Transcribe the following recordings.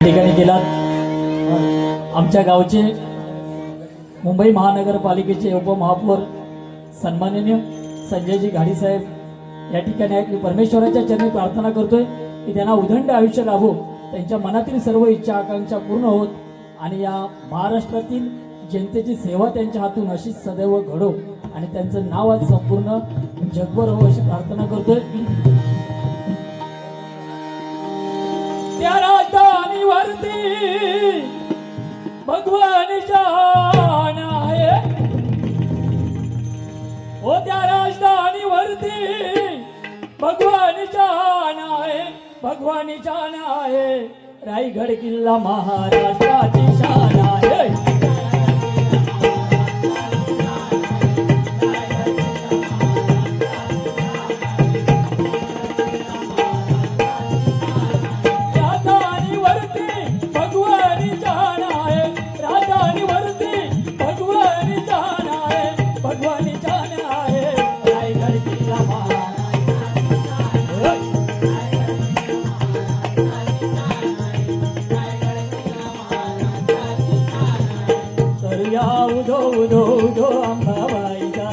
ठिकाणी गेलात. आमच्या गावचे मुंबई महानगरपालिकेचे उपमहापौर सन्माननीय संजयजी घाडी साहेब या ठिकाणी आहेत. मी परमेश्वराच्या चरणी प्रार्थना करतोय की त्यांना उदंड आयुष्य लाभो, त्यांच्या मनातील सर्व इच्छा आकांक्षा पूर्ण होत आणि या महाराष्ट्रातील जनतेची सेवा त्यांच्या हातून अशी सदैव घडो आणि त्यांचं नाव आज संपूर्ण जगभर हो अशी प्रार्थना करतोय. त्या राजधानीवरती भगवान शान आहे, ओ त्या राजधानीवरती भगवान शान आहे, भगवान शान आहे. रायगड किल्ला महाराष्ट्राची शान आहे. उदो उदो उदो अंबाबाईचा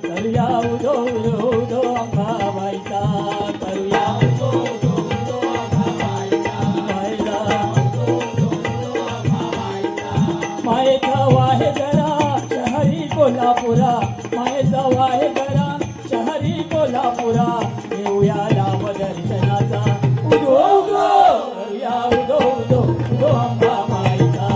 करूया, उदो उदो उदो अंबाबाईचा करूया, उदो उदो उदो अंबाबाईचा मायेचा वाहे जरा शहरी कोल्हापुरा, मायेचा वाहे जरा शहरी कोल्हापुरा. येऊया राम दर्शनाचा उदो उदो करूया, उदो उदो उदो अंबाबाईचा.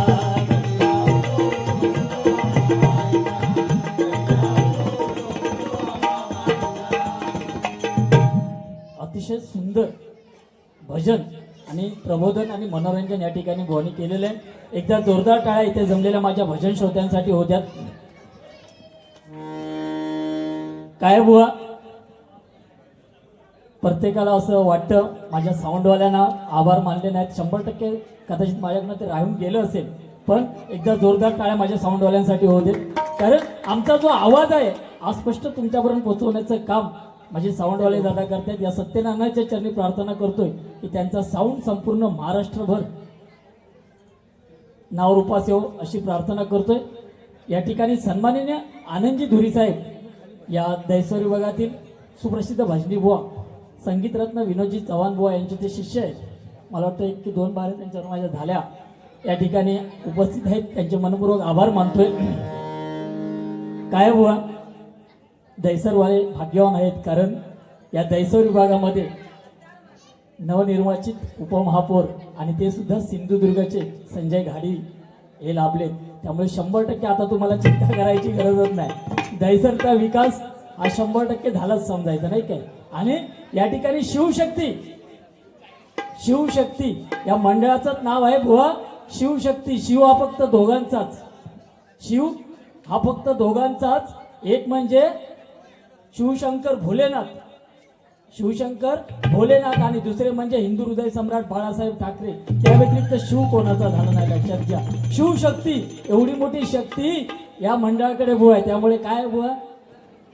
अतिशय सुंदर भजन आणि प्रबोधन आणि मनोरंजन या ठिकाणी भवानी केलेलं आहे. एकदा जोरदार टाळ्या इथे जमलेल्या माझ्या भजन श्रोत्यांसाठी होत्या. काय बुवा, प्रत्येकाला असं वाटतं माझ्या साऊंडवाल्यांना आभार मानले नाहीत. 100% कदाचित माझ्याकडनं ते राहून गेलं असेल, पण एकदा जोरदार टाळ्या माझ्या साऊंडवाल्यांसाठी होते. कारण आमचा जो आवाज आहे आज स्पष्ट तुमच्यापर्यंत पोहोचवण्याचं काम माझे साऊंडवाले दादा करतात. या सत्यनारायणाच्या चरणी प्रार्थना करतोय की त्यांचा साऊंड संपूर्ण महाराष्ट्रभर नावरूपास येऊ अशी प्रार्थना करतोय. या ठिकाणी सन्माननीय आनंदजी धुरी साहेब या दैसर विभागातील सुप्रसिद्ध भजनी बुवा, संगीतरत्न विनोदजी चव्हाण बुवा यांचे ते शिष्य आहेत. मला वाटतं 1 की 2 बार त्यांच्यावर माझ्या झाल्या. या ठिकाणी उपस्थित आहेत, त्यांचे मनपूर्वक आभार मानतोय. काय बुवा, दैसरवाले भाग्यवान आहेत, कारण या दैसर विभागामध्ये नवनिर्वाचित उपमहापौर आणि ते सुद्धा सिंधुदुर्गचे संजय घाडी हे लाभलेत. त्यामुळे 100% आता तुम्हाला चिंता करायची गरजच नाही. दैसरचा विकास हा 100% झालाच समजायचा, नाही काय. आणि या ठिकाणी शिवशक्ती, शिवशक्ती या मंडळाचंच नाव आहे बुवा, शिवशक्ती. शिव हा फक्त दोघांचाच, शिव हा फक्त दोघांचाच. एक म्हणजे शिवशंकर भोलेनाथ, शिवशंकर भोलेनाथ, आणि दुसरे म्हणजे हिंदू हृदय सम्राट बाळासाहेब ठाकरे. त्या व्यतिरिक्त शिव कोणाचा झाला नाही, लक्षात घ्या. शिवशक्ती एवढी मोठी शक्ती या मंडळाकडे बुवा आहे. त्यामुळे काय बुवा,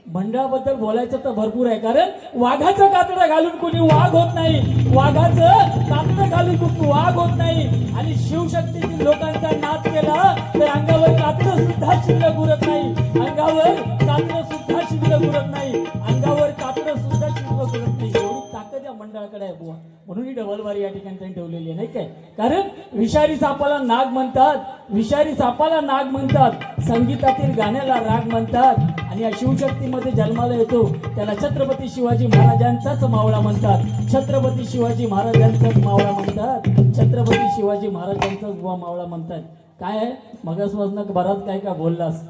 मंडळाबद्दल बोलायचं तर भरपूर आहे. कारण वाघाचं कातडं घालून कोणी वाघ होत नाही, वाघाचं कातडं घालून कोणी वाघ होत नाही. आणि शिवशक्तीतील लोकांचा नाद केला तर अंगावर कातडं सुद्धा शिल्लक उरत नाही, अंगावर कातडं सुद्धा शिल्लक उरत नाही, अंगावर कातडं सुद्धा शिल्लक उरत नाही. एवढी ताकद या मंडळाकडे आहे बुवा. म्हणून ही डबलवारी या ठिकाणी त्यांनी ठेवलेली आहे, नाही काय. कारण विषारी सापाला नाग म्हणतात, विषारी सापाला नाग म्हणतात, संगीतातील गाण्याला राग म्हणतात. आणि या शिवशक्तीमध्ये जन्माला येतो त्याला छत्रपती शिवाजी महाराजांचाच मावळा म्हणतात, छत्रपती शिवाजी महाराजांचाच मावळा म्हणतात, छत्रपती शिवाजी महाराजांचाच बुवा मावळा म्हणतात. काय आहे, मगासपासून बराच काय का बोललास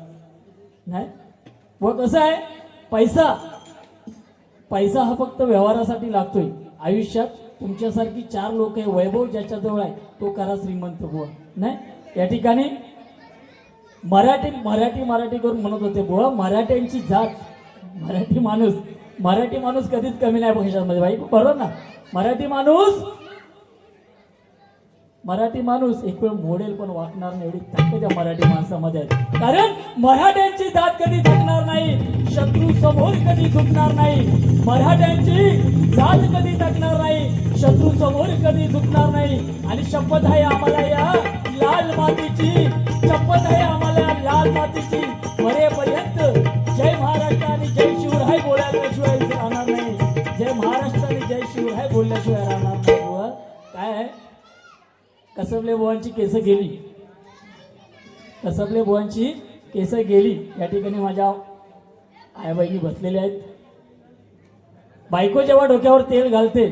नाही. व कसं आहे, पैसा, पैसा हा फक्त व्यवहारासाठी लागतोय. आयुष्यात तुमच्यासारखी 4 लोक आहे, वैभव ज्याच्याजवळ आहे तो करा श्रीमंत बुवा, नाही. या ठिकाणी मराठी करून म्हणत होते बुवा, मराठ्यांची जात, मराठी माणूस कधीच कमी नाही पैशामध्ये, भाई बरोबर ना. मराठी माणूस एक वेळ मोडेल पण वाकणार नाही, एवढी ताकद या मराठी माणसामध्ये आहे. कारण मराठ्यांची जात कधी थकणार नाही. शत्रू समोर कधी झुकणार नाही, मराठ्यांची जात कधी टाकणार नाही, शत्रू समोर कधी झुकणार नाही. आणि शपथ आहे आम्हाला या लाल मातीची, शपथ आहे आम्हाला या लाल मातीची, मरेपर्यंत जय महाराष्ट्र आणि जय शिवराय बोलल्याशिवाय राहणार नाही, जय महाराष्ट्र आणि जय शिवराय बोलल्याशिवाय राहणार नाही. बुवा काय आहे, कसबले बुवांची केस गेली, कसबले बुवांची केस गेली. या ठिकाणी माझ्या आई बहिणी बसलेल्या आहेत. बायको जेव्हा डोक्यावर तेल घालते,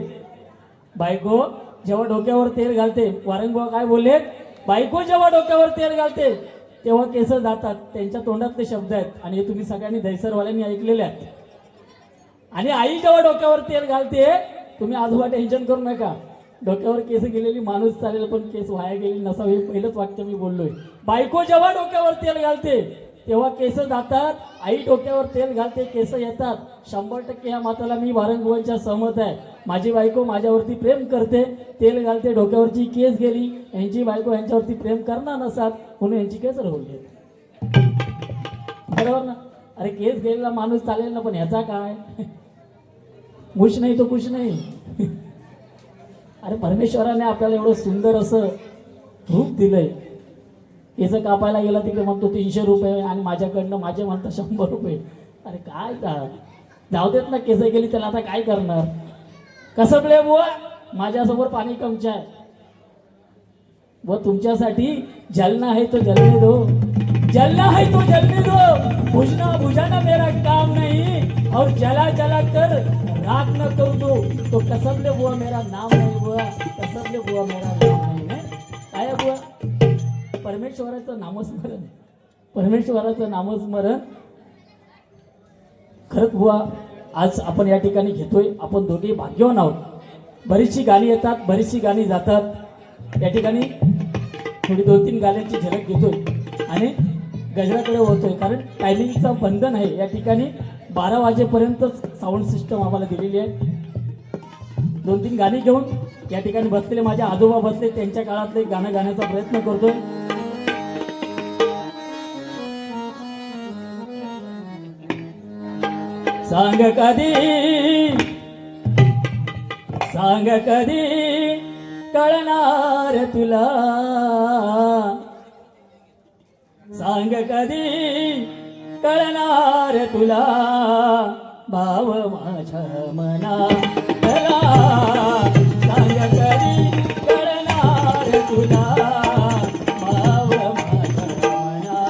बायको जेव्हा डोक्यावर तेल घालते, वारंगबुवा काय बोलले, बायको जेव्हा डोक्यावर तेल घालते तेव्हा केस जातात. त्यांच्या तोंडातले शब्द आहेत आणि हे तुम्ही सगळ्यांनी दहिसरवाल्यांनी ऐकलेले आहेत. आणि आई जेव्हा डोक्यावर तेल घालते, तुम्ही आजोबा टेन्शन करू नका, डोक्यावर केस गेलेली माणूस चालेल पण केस वाया गेलेली नसावी. हे पहिलंच वाक्य मी बोललोय. बायको जेव्हा डोक्यावर तेल घालते तेव्हा केस जातात, आई डोक्यावर तेल घालते केस येतात. 100% ह्या माताला मी वारंगबुवांच्या सहमत आहे. माझी बायको माझ्यावरती प्रेम करते, तेल घालते, डोक्यावरची केस गेली. यांची बायको यांच्यावरती प्रेम करणार नसतात म्हणून यांची केस राहली, बरोबर ना. अरे केस गेलेला माणूस चालेल ना, पण ह्याचा काय, मुश नाही तो कुछ नाही. अरे परमेश्वराने आपल्याला एवढं सुंदर असं रूप दिलंय. केस कापायला गेला तिकडे म्हणतो 300 रुपये आणि माझ्याकडनं माझे म्हणतात 100 रुपये. अरे काय जाऊ देत ना, केस गेली त्याला आता काय करणार. कसबले बुवा माझ्यासमोर पाणी कमचा आहे, व तुमच्यासाठी जलना है तो जलने दो, जलना है तो जलने दो, बुझना बुझाना मेरा काम नहीं, और जला जला कर राख न कर दो. तो कसबले बुवा मेरा नाम नहीं बुवा, कसबले बुवा मेरा नाम नहीं. काय बुवा, परमेश्वराचं नामस्मरण, परमेश्वराचं नामस्मरण. खरंच बुवा आज आपण या ठिकाणी घेतोय, आपण दोघे भाग्यवान आहोत. बरीचशी गाणी येतात, बरीचशी गाणी जातात. या ठिकाणी थोडी 2-3 गाण्यांची झलक घेतोय आणि गजराकडे होतोय, कारण टायमिंगचं बंधन आहे. या ठिकाणी 12 वाजेपर्यंतच साऊंड सिस्टम आम्हाला दिलेली आहे. 2-3 गाणी घेऊन या ठिकाणी बसलेले माझे आजोबा बसले, त्यांच्या काळातलं एक गाणं गाण्याचा प्रयत्न करतोय. सांग कधी कळणार तुला, सांग कधी कळणार तुला, भाव माझ्या मनाला, सांग कधी कळणार तुला, भाव माझ्या मनाला.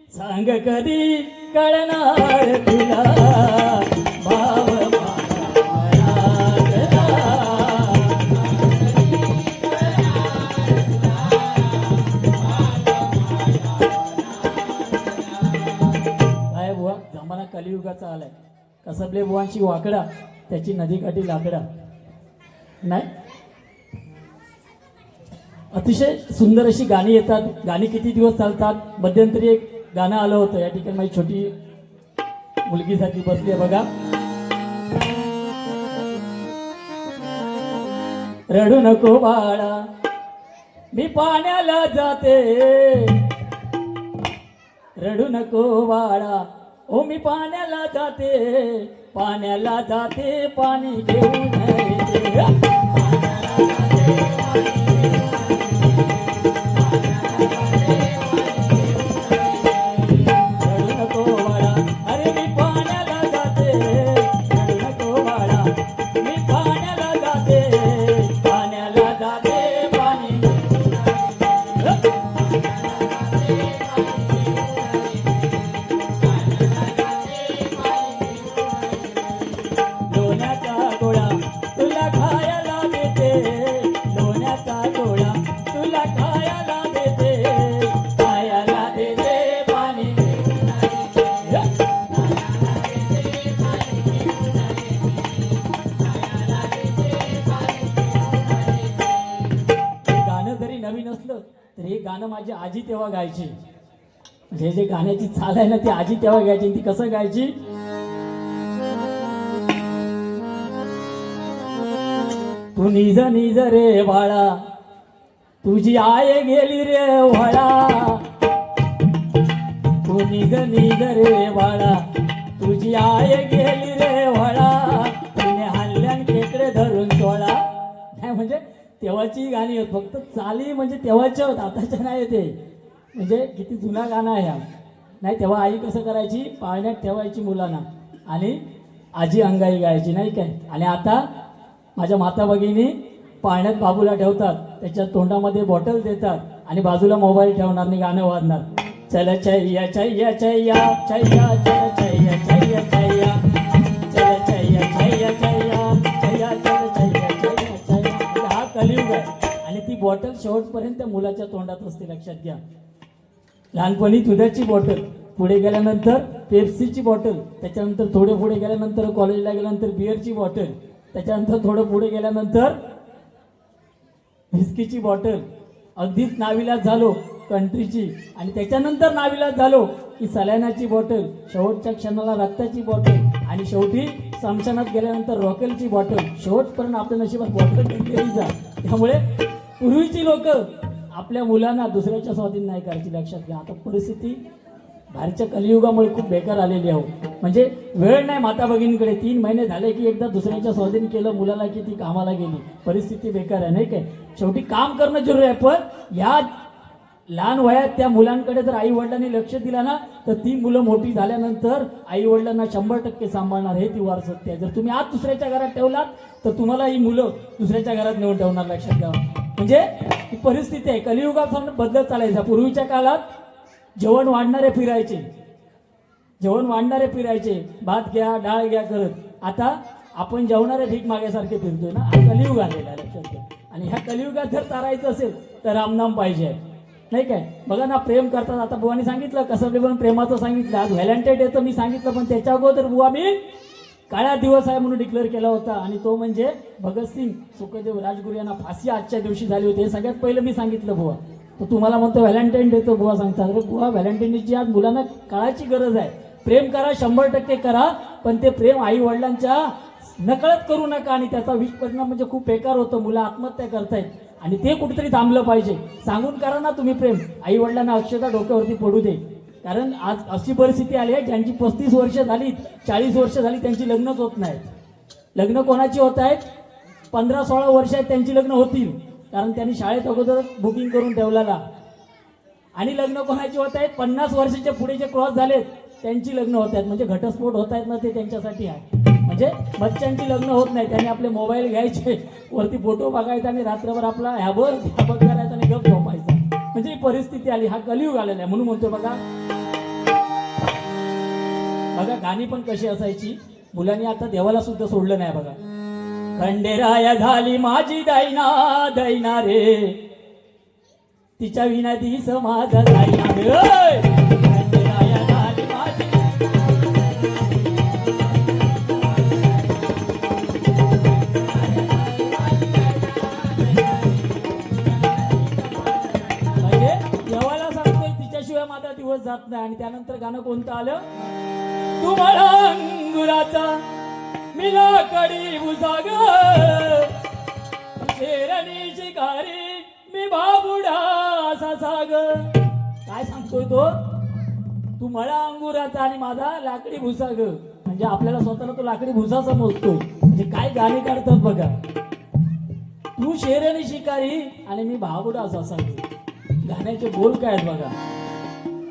सांग कधी कळणार तुला, भाव काय बुवा, जमाना कलियुगाचा आलाय. कसबले बुवांची वाकडा, त्याची नदीकाठी लाकडा. नाही, अतिशय सुंदर अशी गाणी येतात. गाणी किती दिवस चालतात. मध्यंतरी एक गाणं आलं होतं, या ठिकाणी माझी छोटी मुलगीसाठी बसली आहे बघा. रडू नको बाळा मी पाण्याला जाते, रडू नको बाळा ओ मी पाण्याला जाते, पाण्याला जाते पाणी घेऊन येते. लोण्याचा गोळा तुला खायला देते, लोण्याचा गोळा गाणं माझी आजी तेव्हा गायची. म्हणजे जे गाण्याची चाल आहे ना ती आजी तेव्हा गायची. ती कसं गायची? तू निज निज रे बाळा तुझी आय गेली रे व्हाळा. तू निज निज रे बाळा तुझी आय गेली रे व्हाळा. तिने हल्ल्यान खेकडे धरून सोळा. नाही म्हणजे तेव्हाची गाणी होत. फक्त चाली म्हणजे तेव्हाच्या होत, आताच्या नाही ते. म्हणजे किती जुना गाणं आहे हा. नाही तेव्हा आई कसं करायची? पाळण्यात ठेवायची मुलांना आणि आजी अंगाई गायची नाही काय. आणि आता माझ्या माता भगिनी पाळण्यात बाबूला ठेवतात, त्याच्या तोंडामध्ये बॉटल देतात आणि बाजूला मोबाईल ठेवणार आणि गाणं वाजणार. चल छैया छैया छैया छैया चल छैया छैया छैया चल छैया छैया छैया छैया चल छैया छैया छैया. हा कलियुग आहे. आणि ती बॉटल शेवटपर्यंत त्या मुलाच्या तोंडात असते, लक्षात घ्या. लहानपणी दुधाची बॉटल, पुढे गेल्यानंतर पेप्सीची बॉटल, त्याच्यानंतर थोडे पुढे गेल्यानंतर कॉलेजला गेल्यानंतर बिअरची बॉटल, त्याच्यानंतर थोडं पुढे गेल्यानंतर व्हिस्कीची बॉटल, अगदीच नाविलाज झालो कंट्रीची, आणि त्याच्यानंतर नाविलाज झालो की सलायनाची बॉटल, शेवटच्या क्षणाला रक्ताची बॉटल, आणि शेवटी स्मशानात गेल्यानंतर रॉकेलची बॉटल. शेवटपर्यंत आपल्या नशिबात बॉटल घेतलेली जा. त्यामुळे पूर्वीची लोक आपल्या मुलांना दुसऱ्याच्या स्वाधीन नाही करायची, लक्षात घ्या. आता परिस्थिती बाहेरच्या कलियुगामुळे खूप बेकार आलेली आहे. म्हणजे वेळ नाही माता भगिनीकडे. 3 महिने झाले की एकदा दुसऱ्याच्या स्वाधीन केलं मुलाला की ती कामाला गेली. परिस्थिती बेकार आहे नाही काय. शेवटी काम करणं जरूरी आहे, पण या लहान वयात त्या मुलांकडे जर आई वडिलांनी लक्ष दिला ना तर ती मुलं मोठी झाल्यानंतर आई वडिलांना 100% सांभाळणार. हे ती वार सत्य आहे. जर तुम्ही आज दुसऱ्याच्या घरात ठेवलात तर तुम्हाला ही मुलं दुसऱ्याच्या घरात नेऊन ठेवणार, लक्षात घ्या. म्हणजे ही परिस्थिती आहे. कलियुगात बदलत चालायचा. पूर्वीच्या काळात जेवण वाढणारे फिरायचे, जेवण वाढणारे फिरायचे, भात घ्या डाळ घ्या करत. आता आपण जेवणारे भीक माग्यासारखे फिरतोय ना. हा कलियुग आलेला आहे, लक्षात घ्या. आणि ह्या कलियुगात जर तारायचं असेल तर रामनाम पाहिजे नाही काय. बघा ना, प्रेम करतात. आता बुवानी सांगितलं कसं पण प्रेमाचं सांगितलं. आज व्हॅलेंटाईन डेचं मी सांगितलं, पण त्याच्या अगोदर बुवा मी काळा दिवस आहे म्हणून डिक्लेअर केला होता. आणि तो म्हणजे भगतसिंग सुखदेव राजगुरू यांना फाशी आजच्या दिवशी झाली होती. हे सगळ्यात पहिलं मी सांगितलं बुवा. तर तुम्हाला म्हणतो व्हॅलेंटाईन डे, तो बुवा सांगतात. अरे बुवा, व्हॅलेंटाईन डेची आज मुलांना काळाची गरज आहे. प्रेम करा, 100% करा, पण ते प्रेम आई वडिलांच्या नकळत करू नका. आणि त्याचा विष परिणाम म्हणजे खूप बेकार होतं. मुलं आत्महत्या करतायत आणि ते कुठेतरी थांबलं पाहिजे. सांगून करा ना तुम्ही प्रेम. आई वडिलांना अक्षता डोक्यावरती पडू दे. कारण आज अशी परिस्थिती आली आहे, ज्यांची 35 वर्ष झाली, 40 वर्ष झाली, त्यांची लग्नच होत नाहीत. लग्न कोणाची होत आहेत? 15-16 वर्ष आहेत त्यांची लग्न होतील, कारण त्यांनी शाळेत अगोदर बुकिंग करून ठेवलेला. आणि लग्न कोणाची होत आहेत? 50 वर्षाच्या पुढे जे क्रॉस झालेत त्यांची लग्न होत आहेत. म्हणजे घटस्फोट होत आहेत ना, ते त्यांच्यासाठी आहे. म्हणजे बच्चांची लग्न होत नाही. त्यांनी आपले मोबाईल घ्यायचे, वरती फोटो बघायचा आणि रात्रभर आपला ह्या बघ करायचा आणि गप झोपायचा. म्हणजे ही परिस्थिती आली. हा कलियुग आलेला आहे. म्हणून म्हणतो बघा, बघा गाणी पण कशी असायची. मुलांनी आता देवाला सुद्धा सोडलं नाही बघा. खंडेराया झाली माझी दैना दैना रे, तिच्या विना दिस माझा दैना रे. खंडेराया झाली माझी म्हणजे देवाला सांगतोय तिच्याशिवाय माझा दिवस जात नाही. आणि त्यानंतर गाणं कोणतं आलं? तुम्हाला अंगुराचा मिला कडी बुजाग, शेरणी शिकारी मी बाबुडा असा साग. काय सांगतोय तो? तू मळा अंगुराचा आणि माझा लाकडी भुसाग. म्हणजे आपल्याला स्वतःला तो लाकडी भुसा समजतोय. म्हणजे काय गाणी काढतात बघा. तू शेरणी शिकारी आणि मी बाबुडा असा साग. गाण्याचे बोल काय आहेत बघा.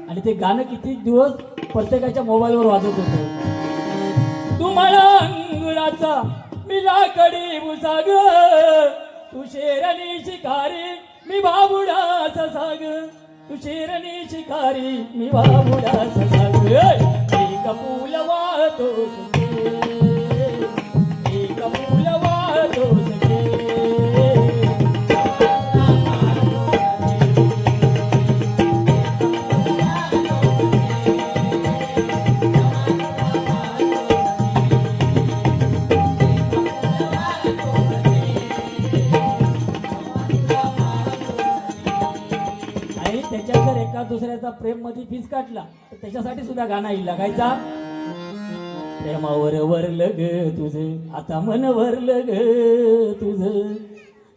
आणि ते गाणं किती दिवस प्रत्येकाच्या मोबाईलवर वाजत होतं. तुम्हाला अंगुराचा मी लाकडी भुसाग, तू शेरणी शिकारी मी बाबुडाचा साग. तू शेरणी शिकारी मी बाबुडाचा साग. एक फूल वाहतो एक फूल वाहतो प्रेम मध्ये फीस काढला तर त्याच्यासाठी सुद्धा गाणं येईल लागायचा. प्रेमावर वरलं ग तुझं आता मन वरलं ग तुझं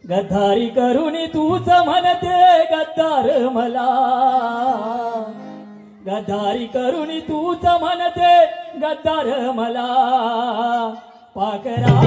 गद्दारी करून तूच म्हणते गद्दार मला गद्दारी करून तूच म्हणते गद्दार मला पाकरा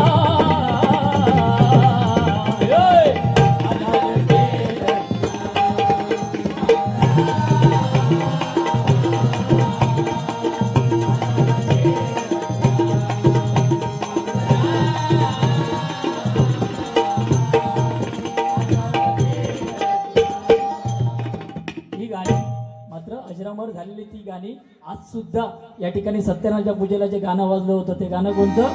अजरामर झालेली ती गाणी आज सुद्धा या ठिकाणी सत्यनारायणच्या पूजेला जे गाणं वाजलं होतं ते गाणं कोणतं?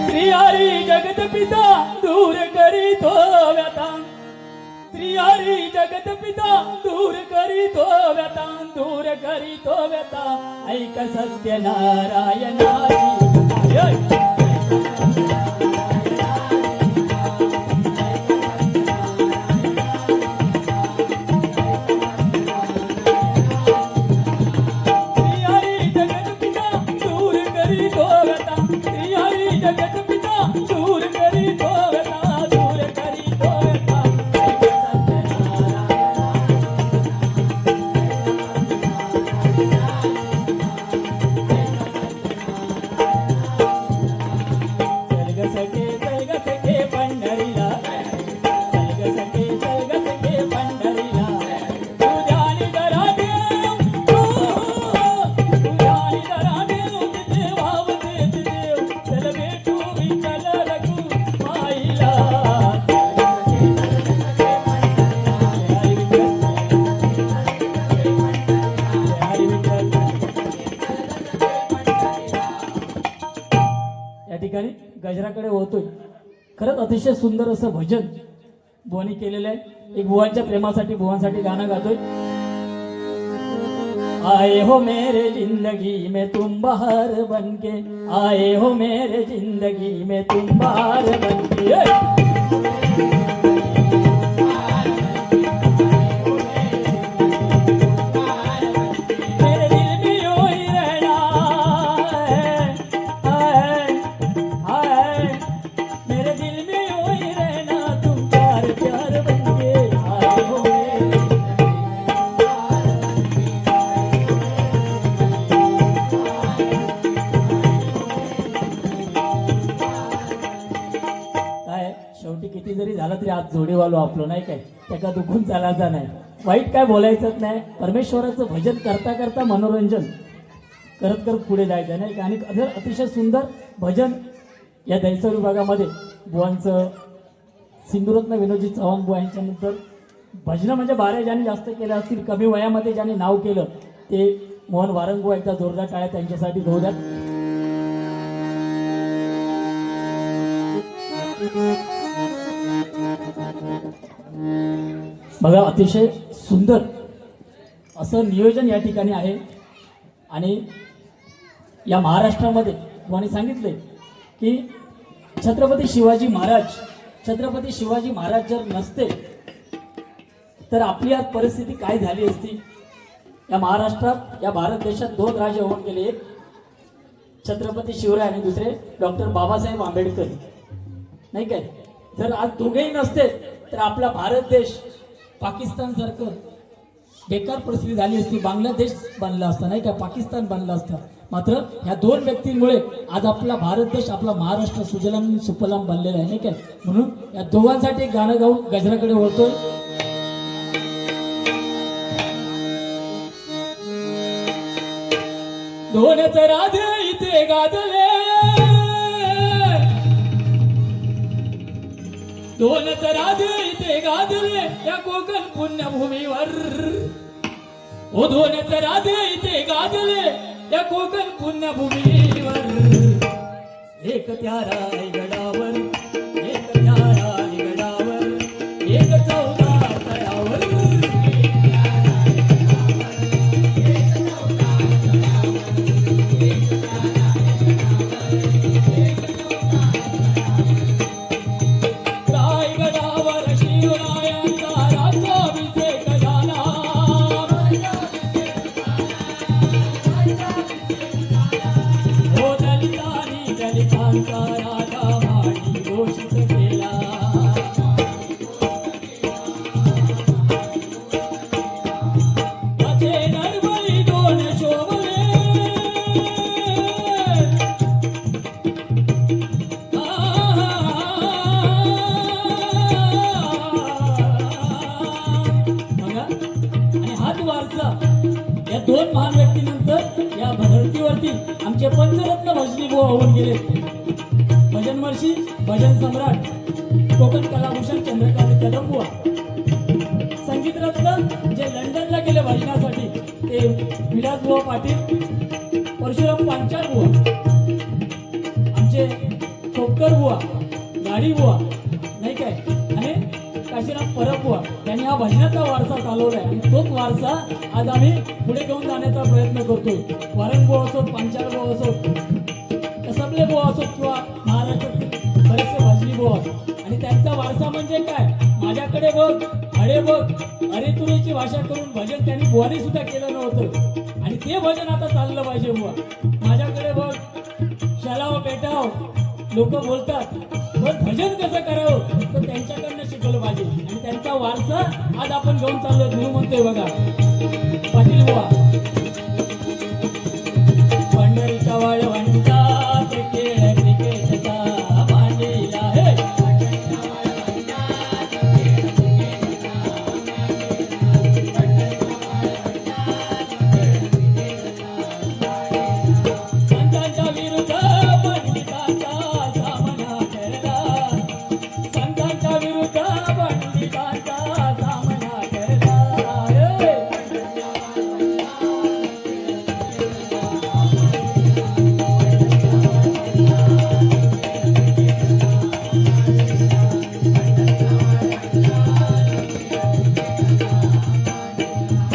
श्री हरी जगत पिता दूर करीतो व्यथा श्री हरी जगत पिता दूर करीतो व्यथा दूर करीतो व्यथा ऐक सत्यनारायणाची गजराकडे होतोय. खरंच अतिशय सुंदर असं भजन बुवानी केलेलं आहे. एक बुवांच्या प्रेमासाठी बुवांसाठी गाणं गातोय. आए हो मेरे जिंदगी में तुम बहार बनके आए हो मेरे जिंदगी में तुम बहार बनके शेवटी किती जरी झालं तरी आज जोडीवालो आपलं नाही काय त्याका दुखून चालायचा नाही वाईट काय बोलायचंच नाही. परमेश्वराचं भजन करता करता मनोरंजन करत करत पुढे जायचं नाही. आणि अतिशय सुंदर भजन या दैसर विभागामध्ये बुवांचं सिंधुरत्न विनोदजी चव्हाण बुवा यांच्यानंतर भजनं म्हणजे बारे ज्यांनी जास्त केलं असतील कमी वयामध्ये ज्यांनी नाव केलं ते मोहन वारंगो एकदा जोरदार टाळ्या त्यांच्यासाठी घेऊ द्यात. बघा अतिशय सुंदर असं नियोजन या ठिकाणी आहे. आणि या महाराष्ट्रामध्ये कोणी सांगितले की छत्रपती शिवाजी महाराज जर नसते तर आपली आज परिस्थिती काय झाली असती. या महाराष्ट्रात या भारत देशात दोन राजे होऊन गेले. एक छत्रपती शिवराय आणि दुसरे डॉक्टर बाबासाहेब आंबेडकर नाही काय. जर आज दोघेही नसते तर आपला भारत देश पाकिस्तान सारखं बेकार परिस्थिती झाली असती. बांगलादेश बनला असता नाही का पाकिस्तान बनला असता. मात्र ह्या दोन व्यक्तींमुळे आज आपला भारत देश आपला महाराष्ट्र सुजलाम सुफलाम बनलेला आहे नाही काय. म्हणून या दोघांसाठी एक गाणं गाऊन गजराकडे वळतोय. दोनच राजे इथे गाजले दोनच राजे इथे गाजले या कोकण पुण्यभूमीवर. ओ दोनच राजे इथे गाजले या कोकण पुण्यभूमीवर. एक त्या रायगडावर एक त्या रायगडावर एक 14 तळावर. रायगडावर शिवरायांचा राज्याभिषेक झाला. देवांचा राजा माडी घोषित केला. त्याचे नरबळी दोन शोभले. बघा, आणि हाच वारसा या दोन महान व्यक्तीनंतर या धरतीवरती आमचे पंचरत्न भजनी बुवा होऊन गेले. भजन महर्षी, भजन सम्राट, कोकण कलाभूषण चंद्रकांत कदम बुवा. संगीत रत्न जे लंडनला गेले भजनासाठी ते विलास बुवा पाटील, परशुराम पांचाळ बुवा, आमचे खोपकर बुवा, गाडी बुवा नाही काय, आणि काशीराम परब बुवा यांनी हा भजनाचा वारसा चालवलाय. आणि तोच वारसा आज आम्ही पुढे घेऊन जाण्याचा प्रयत्न करतोय. वारंग बुवा असोत, पांचाळ बुवा असोत, कसबले बुवा असोत किंवा महाराष्ट्रातील बरेचसे भजनी बुवा. आणि त्यांचा वारसा म्हणजे काय, माझ्याकडे बघ, अरे बघ, अरे तुरीची भाषा करून भजन त्यांनी बुवानी सुद्धा केलं नव्हतं. आणि ते भजन आता चाललं पाहिजे बुवा. माझ्याकडे बघ, शालाव पेटाव लोक बोलतात, पण भजन कसं करावं तर त्यांच्याकडनं शिकवलं पाहिजे. आणि त्यांचा वारसा आज आपण घेऊन चाललोय. गुरु म्हणतोय बघा पाटील बुवा. पंढरीच्या वाळवंटात खेळ क्रिकेटचा मांडीला हे. संतांच्या विरुद्ध पंडितांचा सामना करला. संतांच्या विरुद्ध पंडितांचा सामना करला. हे.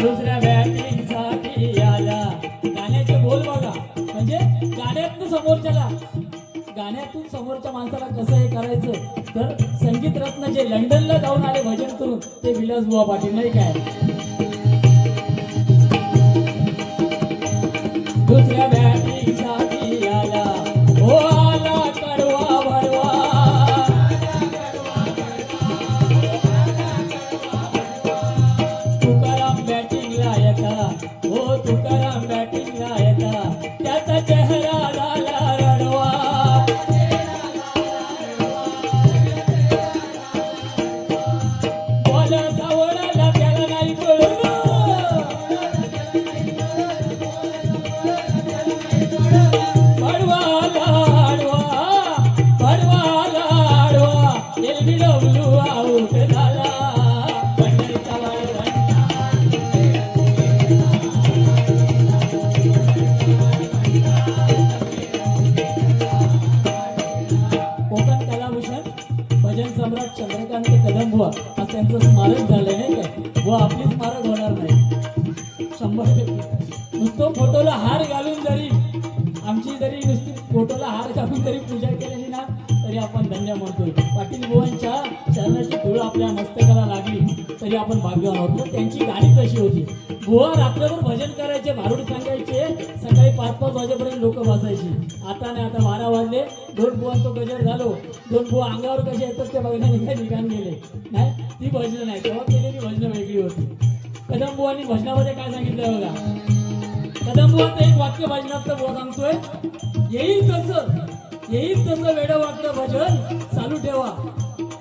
दुसऱ्या बॅटिंगसाठी आला. गाण्याचे बोल बघा, म्हणजे गाण्यातून समोरच्या माणसाला कसं हे करायचं. तर संगीत रत्न जे लंडनला जाऊन आले भजन करून ते विलास बुवा पाटील नाही काय. दुसऱ्या बॅटिंगसाठी आला, हो आला कडवा भडवा. तुकाराम बॅटिंगला येता, हो तुकाराम बॅटिंगला येता, त्याचा चेहरा झाला रडवा. बॉल सावळाला त्याला नाही कळलं. पडवाला आडवा, पडवाला आडवा, LBW आऊट झाला. पंढरीचा वाळवंट. कोकण कलाभूषण भजन सम्राट चंद्रकांत कदम बुवा आज त्यांचं स्मारक झालं नाही काय. बुवा आपली स्मारक होणार नाही 100%. नुसतं फोटोला हार घालून जरी आमची जरी नुसती फोटोला हार घालून जरी पूजा केलेली ना तरी आपण धन्य म्हणतोय. पाटील बुवांच्या चरणाची धूळ आपल्या मस्तकाला लागली तरी आपण भाग्यवान होतो. त्यांची गाणी कशी होती, बुवा रात्रभर भजन करायचे, भारूड सांगायचे, सकाळी 5-5 वाजेपर्यंत लोक बसायची. आता नाही, आता 12 वाजले, 2 बुवांचं गजर झालो, 2 बुवा अंगावर कसे येतात ते बघण्याने काही निघान गेले नाही. ती भजनं नाही, तेव्हा केलेली भजनं वेगळी होती. कदम बुवांनी भजनामध्ये काय सांगितलं बघा. कदम बुवाचं एक वाक्य भजनातलं बुवा सांगतोय, येईल तसं वेडं वाटतं भजन चालू ठेवा.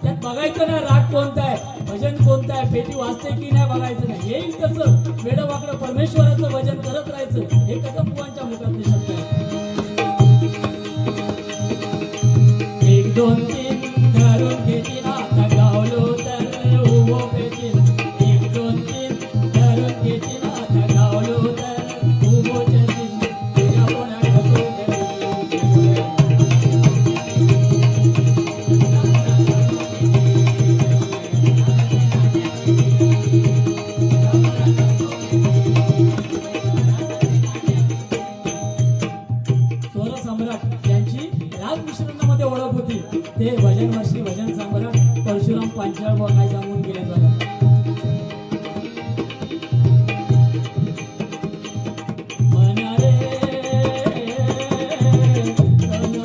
त्यात बघायचं नाही राग कोणता आहे, भजन कोणतं आहे, पेटी वाजते की नाही बघायचं नाही. येईल तसं वेडं वाकडं परमेश्वराचं भजन करत राहायचं. हे कदम बुवांच्या मुखातले शब्द आहेत. 1 2 3 धरून घेती नाता गावलो तर उभो पेटीन. 1 2 3 धरून घेती नाता गावलो तर उभो पेटीन. तुझ्या कोणा घसू स्वर सम्राट यांची राग मिश्रणामध्ये ओळख होती. ते भजन महर्षी, भजन सम्राट परशुराम पांचाळ बुवा काय सांगून गेले बघा. मना रे तन मन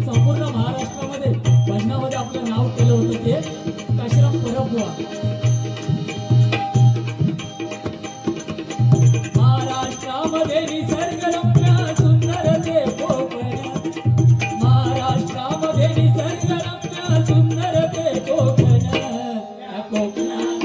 संपूर्ण महाराष्ट्रामध्ये भजनामध्ये आपलं नाव केलं होतं ते काशीराम परब बुवा. महाराष्ट्रामध्ये निसर्गरम्य सुंदर ते कोकण, महाराष्ट्रामध्ये निसर्गरम्य सुंदर ते कोकण, या कोकणात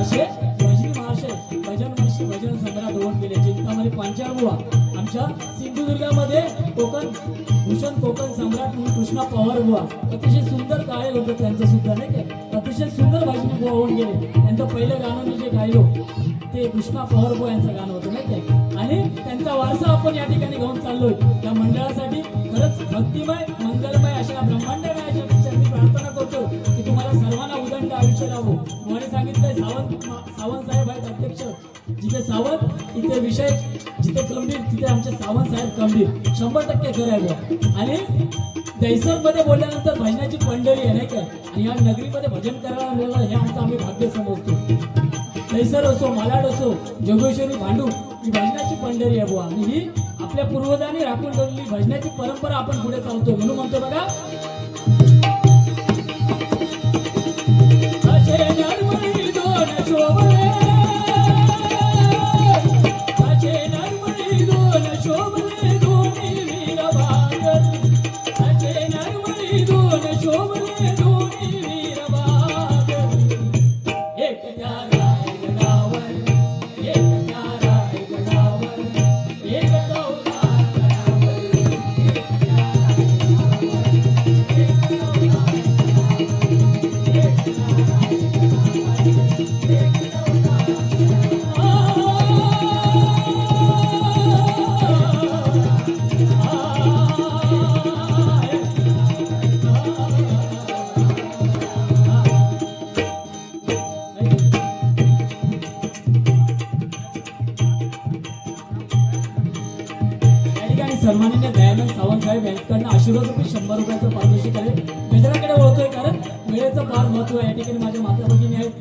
असे भजनी महाशय भजन महर्षी भजन सम्राट होऊन गेले. चिंतामणी पांचाळ बुवा आमच्या सिंधुदुर्गामध्ये कोकण भूषण कोकण सम्राट म्हणून कृष्णा पवार बुवा अतिशय सुंदर गायक होतं त्यांचं सुद्धा नाही काय, अतिशय सुंदर भजनी बुवा होऊन गेले. त्यांचं पहिलं गाणं मी जे गायलो ते कृष्णा पवार बुवा यांचं गाणं होतं नाही काय, आणि त्यांचा वारसा आपण या ठिकाणी घेऊन चाललोय. त्या मंडळासाठी खरंच भक्तिमय मंगलमय अशा ब्रह्मांडमय अशा मी प्रार्थना करतो की तुम्हाला सर्वांना उदंड आयुष्य लाभो. मला सांगितलंय सावंत साहेब आहेत अध्यक्ष, जिथे सावंत तिथे विषय, जिथे गंभीर तिथे आमचे सावंत साहेब गंभीर, 100% खरं आहे बुवा. आणि दैसरमध्ये बोलल्यानंतर भजनाची पंढरी आहे नाही काय, आणि या नगरीमध्ये भजन करायला मिळालं हे आमचं आम्ही भाग्य समजतो. दैसर असो मालाड असो जोगेश्वरी भांडू ही भजनाची पंढरी आहे बुवा, आणि ही आपल्या पूर्वजांनी राखून ठेवलेली भजनाची परंपरा आपण पुढे चालतो. म्हणून म्हणतो बघा, असे नरमणी दोन शोभले, असे नरमणी दोन शोभले दोन्ही वीरभागर, असे नरमणी दोन शोभले दोन्ही वीरभागर, एक त्या रायगडावर, एक त्या रायगडावर, एक चौदागडावर, एक त्या रायगडावर, एक चौदागडावर, एक त्या रायगडावर, एक सन्माननीय दयानंद सावंत साहेब यांच्याकडनं आशीर्वाद रुपये 100 रुपयाचं पारितोषिक आहे. गजराकडे वळतोय कारण वेळेचं फार महत्व आहे. या ठिकाणी माझ्या माता भगिनी आहेत.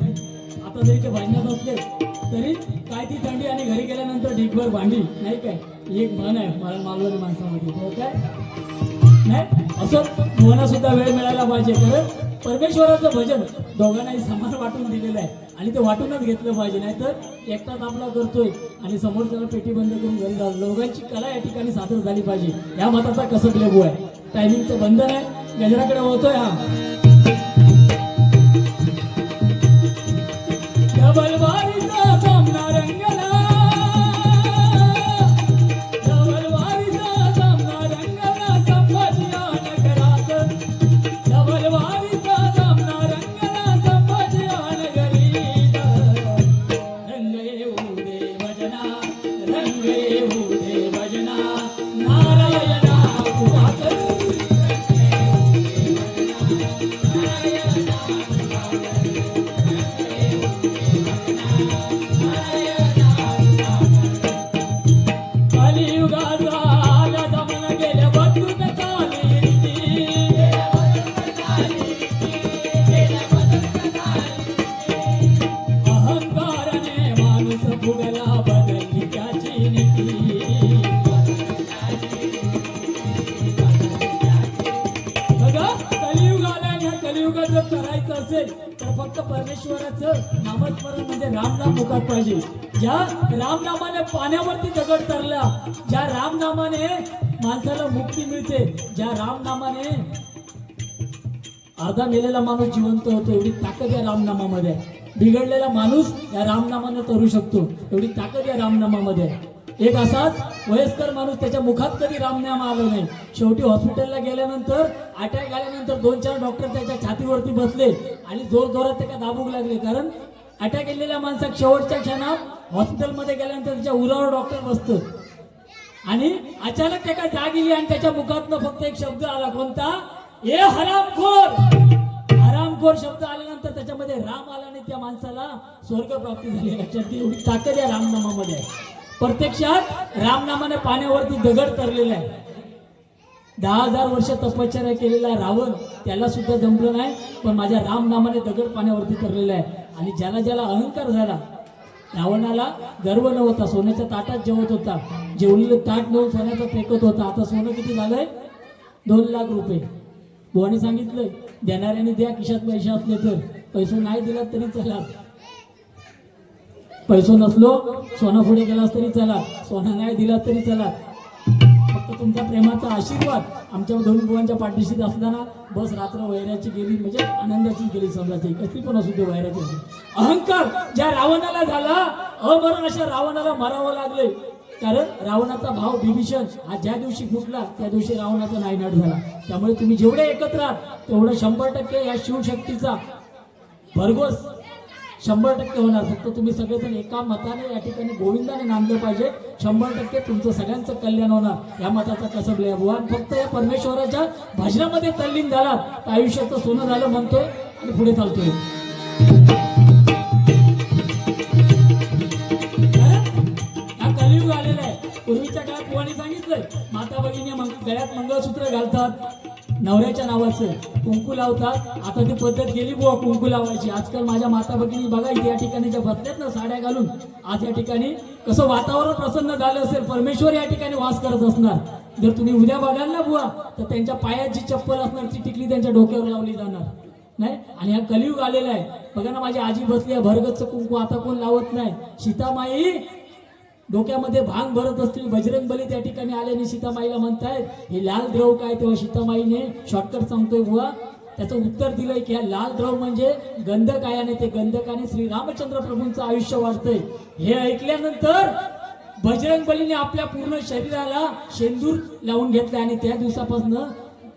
आता जरी ते भजनात असले तरी काय ती थंडी आणि घरी गेल्यानंतर ढीकभर भांडी नाही काय, एक म्हण आहे मालवणी माणसामध्ये, हो काय नाही असं मोहना सुद्धा वेळ मिळायला पाहिजे. कारण परमेश्वराचं भजन दोघांनाही समान वाटून दिलेलं आहे आणि ते वाटूनच घेतलं पाहिजे. नाहीतर एकटाच आपला करतोय आणि समोरच्याला पेटी बंद करून घरी जातो. दोघांची कला या ठिकाणी सादर झाली पाहिजे. या मताचा कसब लेबू आहे. टायमिंगचं बंधन आहे. गजराकडे वळतोय हा डबलवारीचा सामना रंगला, डबलवारीचा सामना रंगला संभाजीया नगरात, डबलवारीचा सामना रंगला संभाजीया नगरीत, रंग येऊ दे भजना, रंग येऊ दे भजना, नारायणा कृपा कर, करायचं असेल तर फक्त परमेश्वराचं नामस्मरण म्हणजे रामनाम मुखात पाहिजे. ज्या रामनामाने पाण्यावरती दगड तरला, ज्या रामनामाने माणसाला मुक्ती मिळते, ज्या रामनामाने अर्धा मेलेला माणूस जिवंत होतो, एवढी ताकद या रामनामामध्ये. बिघडलेला माणूस या रामनामाने तरू शकतो, एवढी ताकद या रामनामामध्ये. एक असाच वयस्कर माणूस, त्याच्या मुखात कधी रामनाम आलं नाही. शेवटी हॉस्पिटलला गेल्यानंतर अटॅक आल्यानंतर 2-4 डॉक्टर त्याच्या छातीवरती बसले आणि जोर जोरात त्याला दाबूक लागले. कारण अटॅक आलेल्या माणसाक शेवटच्या क्षणात हॉस्पिटलमध्ये गेल्यानंतर त्याच्या उरावर डॉक्टर बसतो आणि अचानक त्याला जाग येईल आणि त्याच्या मुखातनं फक्त एक शब्द आला, कोणता? ए हरामखोर. हरामखोर शब्द आल्यानंतर त्याच्यामध्ये राम आला आणि त्या माणसाला स्वर्ग प्राप्ती झाली. लक्षात घे, एवढी ताकद या रामनामामध्ये आहे. प्रत्यक्षात रामनामाने पाण्यावरती दगड तरलेला आहे. 10,000 वर्ष तपश्चर्या केलेला रावण त्याला सुद्धा जमलं नाही, पण माझ्या राम नामाने दगड पाण्यावरती तरलेला आहे. आणि ज्याला ज्याला अहंकार झाला, रावणाला गर्व नव्हता, सोन्याच्या ताटात जेवत होता, जेवलेलं ताट नेऊन सोन्याचं फेकत होता. आता सोनं किती झालंय? 2 लाख रुपये. बुवाने सांगितलंय देणाऱ्याने द्या, खिशात पैसे असले तर, पैसे नाही दिला तरी चला, पैसे नसलो सोना पुढे गेलास तरी चला, सोना नाही दिला तरी चला, फक्त तुमचा प्रेमाचा आशीर्वाद आमच्या दोन बुवांच्या पाठीशी असताना बस रात्र वैराची गेली, म्हणजे आनंदाची गेली. समजायची कसली पण असू दे वैराची. अहंकार ज्या रावणाला झाला, अमरण अशा रावणाला मारावं लागले. कारण रावणाचा भाव बिभीषण हा ज्या दिवशी फुटला त्या दिवशी रावणाचा नायनाट झाला. त्यामुळे तुम्ही जेवढे एकत्र आहात तेवढं 100% या शिवशक्तीचा भरघोस 100% होणार. फक्त तुम्ही सगळेजण एका मताने या ठिकाणी गोविंदाने नांदलं पाहिजे. 100% तुमचं सगळ्यांचं कल्याण होणार. या मताचा कसबले बुवा. फक्त या परमेश्वराच्या भजनामध्ये तल्लीन झाला तर आयुष्याचं सोनं झालं म्हणतोय आणि पुढे चालतोय. हा कलियुग आलेला आहे. पूर्वीच्या काळात बुवाने सांगितलंय माता भगिनी गळ्यात मंगळसूत्र घालतात, नवऱ्याच्या नावाचं कुंकू लावतात. आता ती पद्धत गेली बुवा कुंकू लावायची. आजकाल माझ्या माता भगिनी बघा इथे या ठिकाणी ज्या बसल्यात ना साड्या घालून, आज या ठिकाणी कसं वातावरण प्रसन्न झालं असेल, परमेश्वर या ठिकाणी वास करत असणार. जर तुम्ही उद्या बघाल ना बुवा तर त्यांच्या पायात जी चप्पल असणार ती टिकली त्यांच्या डोक्यावर लावली जाणार नाही. आणि हा कलियुग आलेला आहे. बघा ना माझी आजी बसली आहे, भरगतचं कुंकू आता कोण लावत नाही. सीतामाई डोक्यामध्ये भांग भरत असतील, बजरंगबली त्या ठिकाणी आल्याने सीतामाईला म्हणतायत हे लाल द्रव काय. तेव्हा सीतामाईने शॉर्टकट सांगतोय बुवा, त्याचं उत्तर दिलंय की हा लाल द्रव म्हणजे गंधक आहे आणि ते गंधकाने श्री रामचंद्र प्रभूंचं आयुष्य वाढतंय. हे ऐकल्यानंतर बजरंगबलीने आपल्या पूर्ण शरीराला शेंदूर लावून घेतला आणि त्या दिवसापासून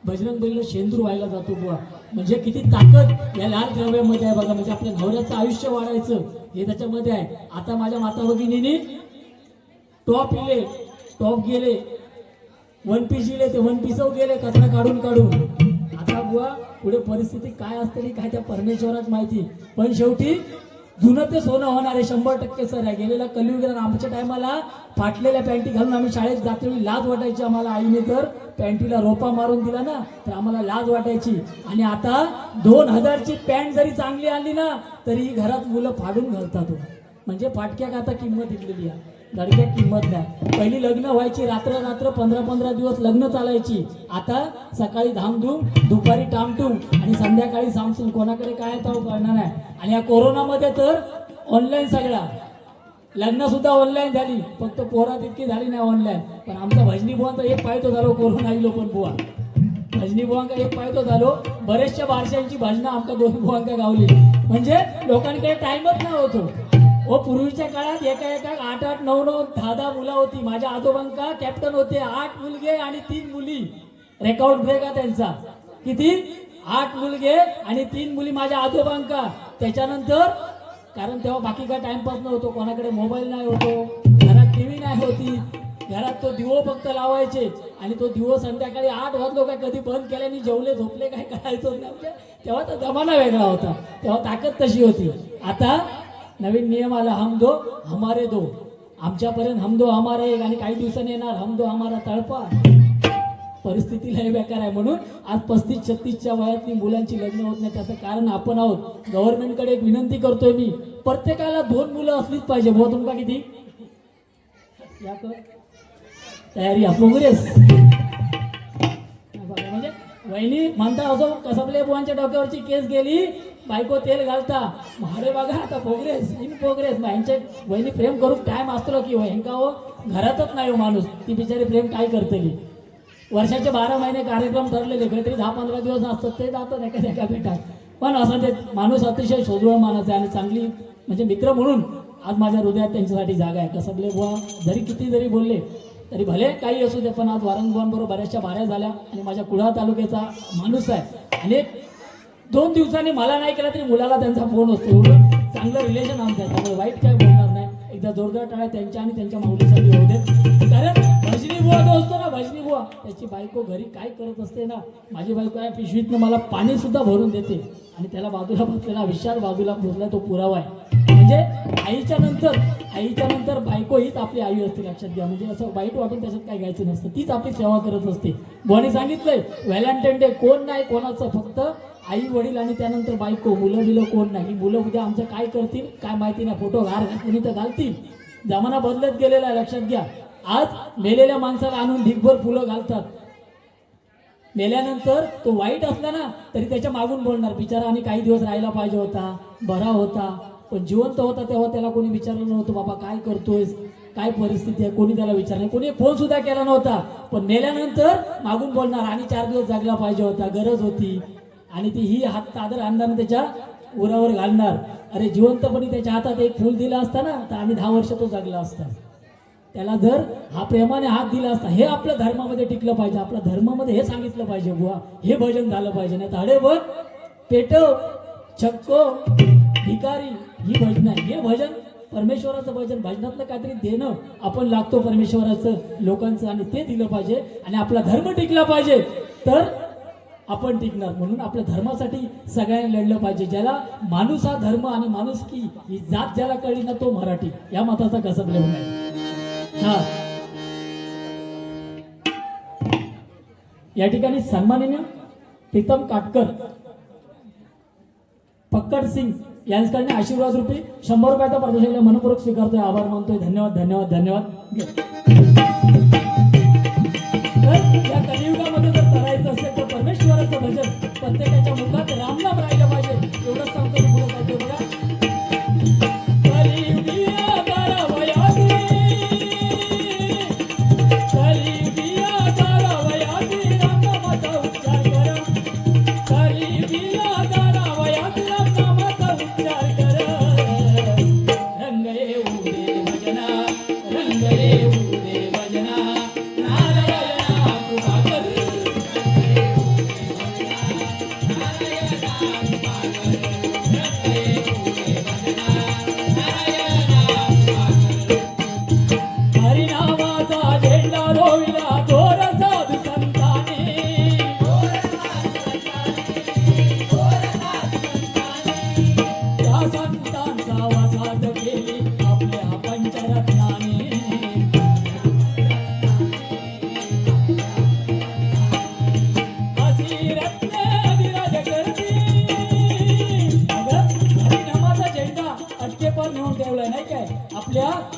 बजरंगबलीला शेंदूर व्हायला जातो बुवा. म्हणजे किती ताकद या लाल द्रव्यामध्ये आहे बघा. म्हणजे आपल्या नवऱ्याचं आयुष्य वाढायचं हे त्याच्यामध्ये आहे. आता माझ्या माता भगिनीने टॉप इले, टॉप गेले, वन पीस इले, ते वन पीस गेले कचरा काढून काढून. आता बुवा पुढे परिस्थिती काय असते काय त्या परमेश्वराच माहिती. पण शेवटी जुनं ते सोनं होणार आहे 100% सर आहे. गेलेला कलियुगाला आमच्या टायमाला फाटलेल्या पॅन्टी घालून आम्ही शाळेत जाते, लाज वाटायची आम्हाला. आईने तर पॅन्टीला रोपा मारून दिला ना तर आम्हाला लाज वाटायची. आणि आता 2000ची पॅन्ट जरी चांगली आली ना तरी घरात मुलं फाडून घालतात. म्हणजे फाटक्या का आता किंमत इकलेली आहे, दडक्यात किंमत नाही. पहिली लग्न व्हायची रात्र रात्र 15-15 दिवस लग्न चालायची. आता सकाळी धामधूम, दुपारी टामटूम आणि संध्याकाळी सामसूम. कोणाकडे काय तो कळणार नाही. आणि या कोरोनामध्ये तर ऑनलाईन सगळा, लग्न सुद्धा ऑनलाईन झाली. फक्त पोरात इतकी झाली नाही ऑनलाईन. पण आमचा भजनी बुवांचा एक पायतो झालो कोरोना येलो. पण बुवा भजनी बुवांका एक पायतो झालो. बरेचशा बारशांची भजनं आमका 2 बुवांका गावली. म्हणजे लोकांकडे टाइमच नाही होतो. ओ पूर्वीच्या काळात एका 8-8, 9-9, 10-10 मुलं होती. माझ्या आजोबांका कॅप्टन होते. 8 मुलगे आणि 3 मुली. रेकॉर्ड ब्रेक आहे त्यांचा. किती? 8 मुलगे आणि 3 मुली माझ्या आजोबांका. त्याच्यानंतर कारण तेव्हा बाकी काय टाइमपास नव्हतो, कोणाकडे मोबाईल नाही होतो, घरात टीव्ही नाही होती. घरात तो दिवो फक्त लावायचे आणि तो दिवो संध्याकाळी 8 वाजलो काय कधी बंद केल्याने जेवले झोपले काय करायचं नाही. तेव्हा तर जमाना वेगळा होता, तेव्हा ताकद तशी होती. आता नवीन नियम आला, हम दो हमारे दो. आमच्यापर्यंत हम दो हमारा एक आणि काही दिवसांनी येणार हम दो हमारा तळपा. परिस्थिती लय बेकार आहे. म्हणून आज 35-36च्या वयातली मुलांची लग्न होत नाही. त्याचं कारण आपण आहोत. गव्हर्नमेंटकडे एक विनंती करतोय मी, प्रत्येकाला 2 मुलं असलीच पाहिजे. बुवा तुमका किती या कर तयारी प्रोग्रेस. म्हणजे वहिनी म्हणता असो कसबले बुवांच्या डोक्यावरची केस गेली, बायको तेल घालता महाडे बघा आता प्रोग्रेस इन प्रोग्रेस. यांच्या वहिनी प्रेम करू टाइम असतो की ह्यांका हो घरातच नाही हो माणूस. ती बिचारी प्रेम काय करतली. वर्षाचे 12 महिने कार्यक्रम ठरलेले, काहीतरी 10-15 दिवस असतात ते जातात एका भेटात. पण असं ते माणूस अतिशय सोजवळ माणूस आहे आणि चांगली म्हणजे मित्र म्हणून आज माझ्या हृदयात त्यांच्यासाठी जागा आहे. कसबले बुवा जरी किती जरी बोलले तरी भले काही असू दे, पण आज वारंगबुवांबरोबर बऱ्याचशा बाऱ्या झाल्या आणि माझ्या कुडाळ तालुक्याचा माणूस आहे. आणि 2 दिवसांनी मला नाही केला तरी मुलाला त्यांचा फोन असतो. एवढं चांगलं रिलेशन आमचं आहे. त्यामुळे वाईट काय बोलणार नाही. एकदा जोरदार टाळ्या त्यांच्या आणि त्यांच्या माऊलीसाठी होऊ देत. कारण भजनी बुवा जो असतो ना, भजनी बुवा त्याची बायको घरी काय करत असते ना, माझी बायको आहे पिशवीतनं मला पाणी सुद्धा भरून देते आणि त्याला बाजूला बसलेला विशाल बाजूला बसला तो पुरावा आहे. म्हणजे म्हणजे आईच्या नंतर बायको हीच आपली आई असते, लक्षात घ्या. म्हणजे असं वाईट वाटून त्याच्यात काय घ्यायचं नसतं, तीच आपली सेवा करत असते. बुवाने सांगितलंय व्हॅलेंटाईन डे कोण नाही कोणाचं, फक्त आई वडील आणि त्यानंतर बायको, मुलं बिलं कोण नाही. मुलं उद्या आमचं काय करतील काय माहिती नाही, फोटो घातली तर घालतील. जमाना बदलत गेलेला आहे, लक्षात घ्या. आज मेलेल्या माणसाला आणून ढिगभर फुलं घालतात. मेल्यानंतर तो वाईट असला ना तरी त्याच्या मागून बोलणार, बिचारा आणि काही दिवस राहायला पाहिजे होता, बरा होता. पण जिवंत होता तेव्हा त्याला कोणी विचारलं नव्हतं, बाबा काय करतोयस, काय परिस्थिती आहे, कोणी त्याला विचारलं, कोणी फोन सुद्धा केला नव्हता. पण मेल्यानंतर मागून बोलणार, आणि 4 दिवस जगला पाहिजे होता, गरज होती. आणि ती ही हात चादर अंधाने त्याच्या उरावर घालणार. अरे जिवंतपणी त्याच्या हातात एक फूल दिला असता ना तर आम्ही 10 वर्ष तो जगला असता. त्याला जर हा प्रेमाने हात दिला असता. हे आपल्या धर्मामध्ये टिकलं पाहिजे, आपल्या धर्मामध्ये हे सांगितलं पाहिजे, बुवा हे भजन झालं पाहिजे. नाही तर अडे बघ पेटव छक्को भिकारी ही भजन आहे. हे भजन परमेश्वराचं भजन, भजनातलं काहीतरी देणं आपण लागतो परमेश्वराचं लोकांचं, आणि ते दिलं पाहिजे. आणि आपला धर्म टिकला पाहिजे तर आपण टिकणार. म्हणून आपल्या धर्मासाठी सगळ्यांनी लढलं पाहिजे. ज्याला माणूस हा धर्म आणि माणुसकी ही जात ज्याला कळली ना तो मराठी, या मताचा कसबले होणार. हा या ठिकाणी सन्माननीय प्रीतम काटकर पक्कड सिंग यांच्याकडे आशीर्वाद रूपी 100 रुपयाचा प्रदर्शनाला मनपूर्वक स्वीकारतोय, आभार मानतोय. धन्यवाद धन्यवाद धन्यवाद. तर या कलियुगामध्ये जर करायचं असेल तर परमेश्वराचं भजन प्रत्येकाच्या मुखात रामनाम राहिलं पाहिजे. एवढंच सांगतो मी, पुढे काय ते बघा.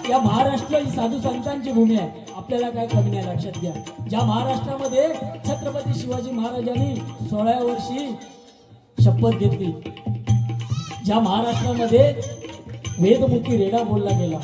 या महाराष्ट्र ही साधू संतांची भूमी आहे. आपल्याला काय कमी नाही, लक्षात घ्या. ज्या महाराष्ट्रामध्ये छत्रपती शिवाजी महाराजांनी 16व्या वर्षी शपथ घेतली, ज्या महाराष्ट्रामध्ये वेदमुखी रेडा बोलला गेला,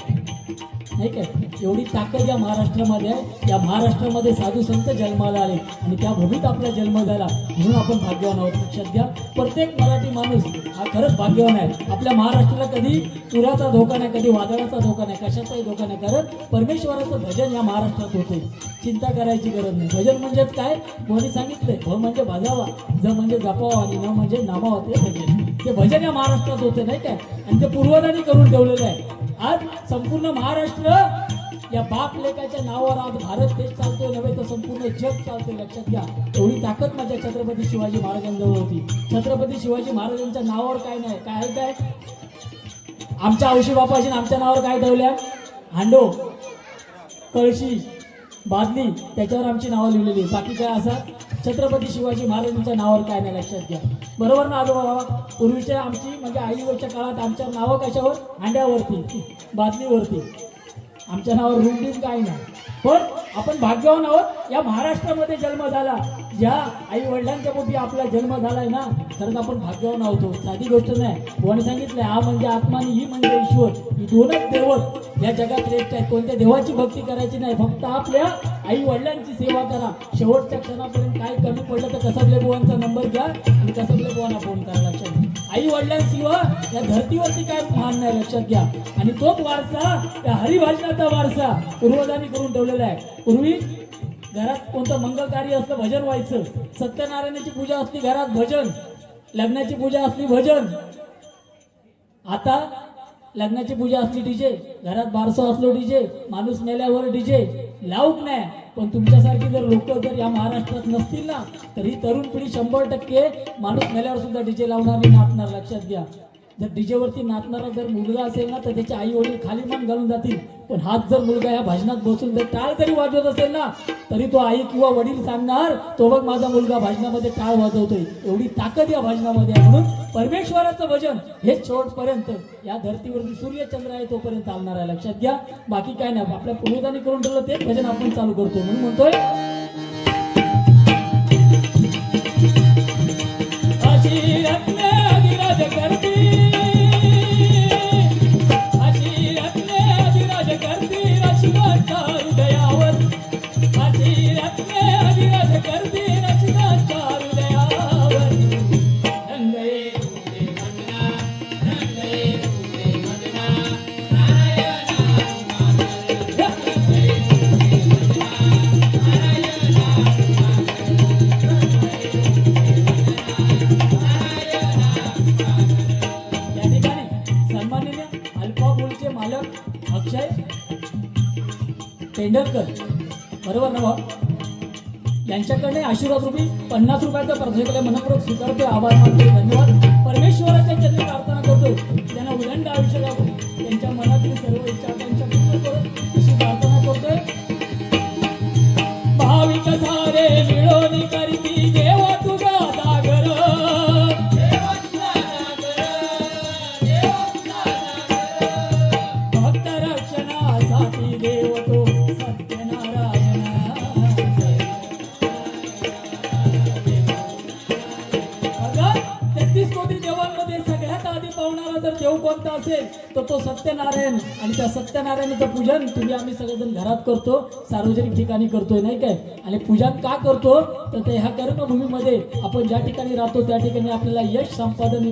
नाही काय, एवढी ताकद या महाराष्ट्रामध्ये आहे. या महाराष्ट्रामध्ये साधू संत जन्माला आले आणि त्या भूमीत आपला जन्म झाला, म्हणून आपण भाग्यवान आहोत. लक्षात घ्या, प्रत्येक मराठी माणूस हा खरंच भाग्यवान आहे. आपल्या महाराष्ट्राला कधी पुराचा धोका नाही, कधी वादळाचा धोका नाही, कशाचाही धोका नाही. कारण परमेश्वराचं भजन या महाराष्ट्रात होते, चिंता करायची गरज नाही. भजन म्हणजेच काय, कोणी सांगितलंय, भ म्हणजे भाजावा, ज म्हणजे जपावा आणि न म्हणजे नामावा. ते भजन, ते भजन या महाराष्ट्रात होते, नाही काय. आणि ते पूर्वजांनी करून ठेवलेलं आहे. आज संपूर्ण महाराष्ट्र या बाप लेकाच्या नावावर आज भारत देश चालतोय, नव्हे तर संपूर्ण जग चालतोय. लक्षात घ्या, एवढी ताकद माझ्या छत्रपती शिवाजी महाराजांजवळ होती. छत्रपती शिवाजी महाराजांच्या नावावर काय नाही, काय आहे काय, आमच्या औशी बापाशी आमच्या नावावर काय ठेवल्या, हांडो, कळशी, बादली, त्याच्यावर आमची नावं लिहिलेली. बाकी काय असा छत्रपती शिवाजी महाराजांच्या नावावर काय नाही, लक्षात घ्या. बरोबर ना आजोबा? पूर्वीच्या आमची म्हणजे आईवरच्या काळात आमच्या नावं कशावर, हांड्यावरती, बादलीवरती, आमच्या नावावर रुंदीच काय नाही. पण आपण भाग्यवान आहोत, या महाराष्ट्रामध्ये जन्म झाला. ज्या आई वडिलांच्या पोटी आपला जन्म झालाय ना, खरंच आपण भाग्यवान आहोत. साधी गोष्ट नाही. कोणी सांगितलंय, हा म्हणजे आत्मा आणि ही म्हणजे ईश्वर, ही दोनच देवत या जगात श्रेष्ठ आहेत. कोणत्या देवाची भक्ती करायची नाही, फक्त आपल्या आई वडिलांची सेवा करा. शेवटच्या क्षणापर्यंत काय कमी पडलं तर कसबले बुवांचा नंबर घ्या आणि कसबले बुवांना फोन करा. लक्षात घ्या, आई वडिलांशिवाय या धर्तीवरती काय मान नाही, लक्षात घ्या. आणि तोच वारसा, त्या हरिभाजनाचा वारसा पूर्वजांनी करून ठेवलेला आहे. पूर्वी घरात कोणतं मंगल कार्य असलं भजन व्हायचं, सत्यनारायणाची पूजा असली घरात भजन, लग्नाची पूजा असली भजन. आता लग्नाची पूजा असली डीजे, घरात बारसं असलो डीजे, माणूस मेल्यावर डीजे लावूक नाही. पण तुमच्यासारखी जर लोक जर या महाराष्ट्रात नसतील ना, तर ही तरुण पिढी 100% माणूस मेल्यावर सुद्धा डीजे लावणार आणि नाचणार. लक्षात घ्या, जर डीजे वरती नाचणारा जर मुलगा असेल ना तर त्याचे आई वडील खाली मान घालून जातील, पण हाच जर मुलगा या भजनात बसून जर टाळ जरी वाजवत असेल ना तरी तो आई किंवा वडील सांगणार तो बघ माझा मुलगा भजनामध्ये टाळ वाजवतोय. एवढी ताकद या भजनामध्ये आहे. म्हणून परमेश्वराचं भजन हे शेवटपर्यंत या धर्तीवरती सूर्यचंद्र आहे तोपर्यंत चालणार आहे. लक्षात घ्या. बाकी काय नाही, आपल्या पूर्वजांनी करून ठेवलं तेच भजन आपण चालू करतो. म्हणून म्हणतोय अशी रत्ने अधिराज करती, अशी रत्ने अधिराज करती रचितांच्या हृदयावर, अशी रत्ने अधिराज करती रचितांच्या हृदयावर. रंगये फुले वंदना, रंगये फुले वंदना, नारायणा रंगये फुले वंदना, या ठिकाणी सन्माननीय अल्फा मूलचे मालक अक्षय पेंढरकर बरोबर ना भाऊ, यांच्याकडे आशीर्वाद रुपी 50 रुपयाचा प्रसाद मनपूर्वक स्वीकारतोय. आभार मानतोय. धन्यवाद. परमेश्वराच्या चरणी प्रार्थना करतो त्यांना उदंड आयुष्य लाभो, त्यांच्या मनातील सर्व इच्छा त्यांच्या पूर्ण करो अशी प्रार्थना करतोय. भाविक सारे मिळून करती देवा तुझा जागर, भक्त रक्षणासाठी देव तो सत्यनारायण. बघा 33 कोटी देवांमध्ये सगळ्यात आधी पावणारा जर देव कोणता असेल तर तो सत्यनारायण. आणि त्या सत्यनारायणाचं पूजन तुम्ही आम्ही सगळेजण घरात करतो, सार्वजनिक ठिकाणी करतोय नाही काय. आणि पूजन का करतो तर ते ह्या कर्मभूमीमध्ये आपण ज्या ठिकाणी राहतो त्या ठिकाणी आपल्याला यश संपादन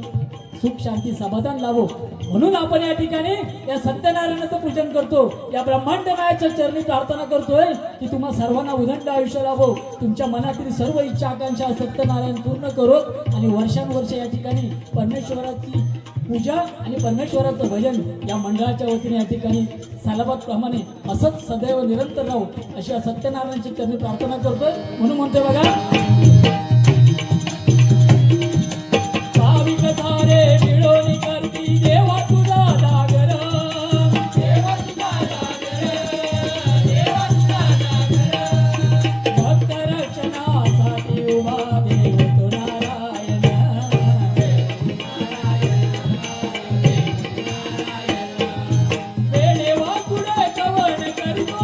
सुख शांती समाधान लाभो म्हणून आपण या ठिकाणी या सत्यनारायणाचं पूजन करतो. या ब्रह्मांड नायाच्या चरणी प्रार्थना करतोय की तुम्हा सर्वांना उदंड आयुष्य लाभो, तुमच्या मनातील सर्व इच्छा आकांक्षा सत्यनारायण पूर्ण करो आणि वर्षानुवर्ष या ठिकाणी परमेश्वराची पूजा आणि परमेश्वराचं भजन या मंडळाच्या वतीने या ठिकाणी सालाबाद प्रमाणे असंच सदैव निरंतर राहू अशी या सत्यनारायणाची चरणी प्रार्थना करतोय. म्हणून म्हणतोय बघा भाविक सारे मिळून करती देवा तुझा जागर, देवा तुझा जागर, देवा तुझा जागर, भक्त रक्षणासाठी उभा देव तो नारायण. वेडे वाकुडे कवन करतो,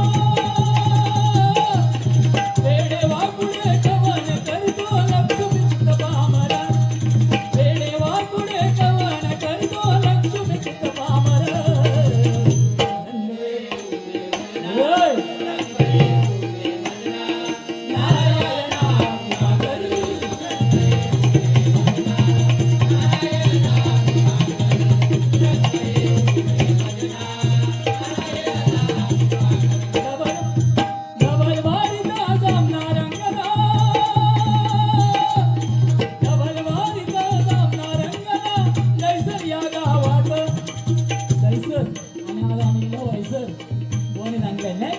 वेडे वाकुडे कवन करतो लक्ष्मी पामरा, वेडे वाकुडे कवन करतो लक्ष्मी पामरा. डबल वारीचा सामना रंगला, डबल वारीचा सामना रंगला, जैसर या गावात, जैसर आणि आला आम्ही वैसर दोन्ही सांगताय नाही.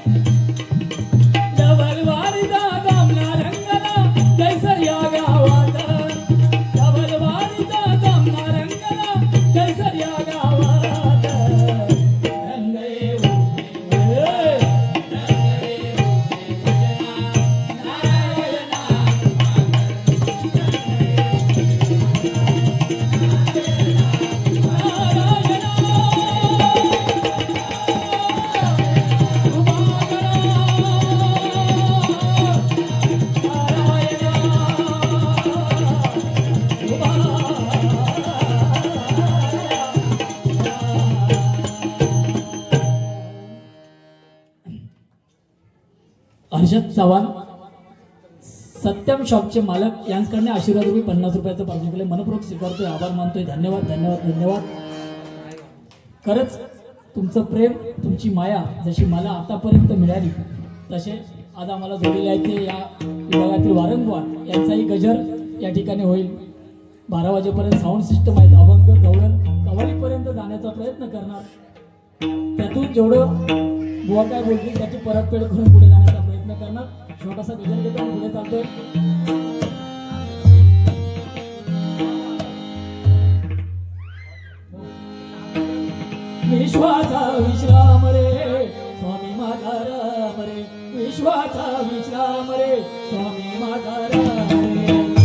डबल वारीचा सामना रंगला, जैसर या गावात, डबल वारीचा सामना रंगला, जैसर या गावात. रंगये हर्षद चव्हाण सत्यम शॉपचे मालक यांच्याकडे आशीर्वाद रुपये 50 रुपयाचं पार्सल केलं. मनपूर्वक स्वीकारतोय. आभार मानतोय. धन्यवाद धन्यवाद धन्यवाद. खरंच तुमचं प्रेम तुमची माया जशी मला आतापर्यंत मिळाली तसे आज आम्हाला जोडलेले आहे ते या विभागातील वारंवार यांचाही गजर या ठिकाणी होईल. 12 वाजेपर्यंत साऊंड सिस्टम आहे. अभंग गवळण कवालीपर्यंत जाण्याचा प्रयत्न करणार. त्यातून जेवढं बुवा काय बोलतील त्याची परतफेड करून पुढे जाण्याचा प्रयत्न करणार. छोटासा गजर घेतो आणि पुढे चालतोय. विश्वाचा विश्राम रे स्वामी माझा राम रे विश्वाचा विश्राम रे स्वामी माझा राम रे